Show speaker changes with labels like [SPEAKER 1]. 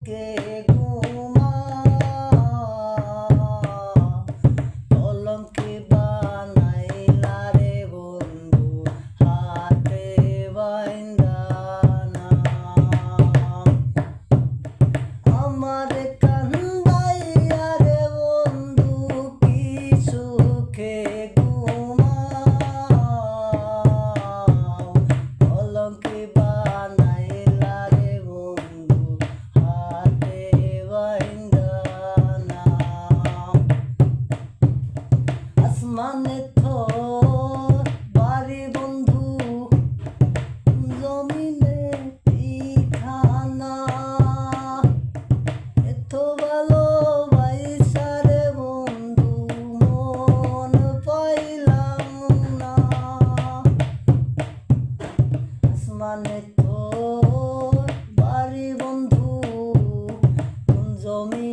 [SPEAKER 1] কে ঘুমা কলঙ্কে বানাইলা রে বন্ধু হাতে বাইন্দা না আমারে কান্দাইয়া রে বন্ধু কি সুখে ঘুমাও কলঙ্কে বানাইলা রে বন্ধু হাতে বাইন্দা না আসমানে থর বাড়ি বন্ধু জমিনে ঠিকানা এত ভালোবাসা রে বন্ধু মন পাইলাম না আসমানে তোর বাড়ি বন্ধু জমি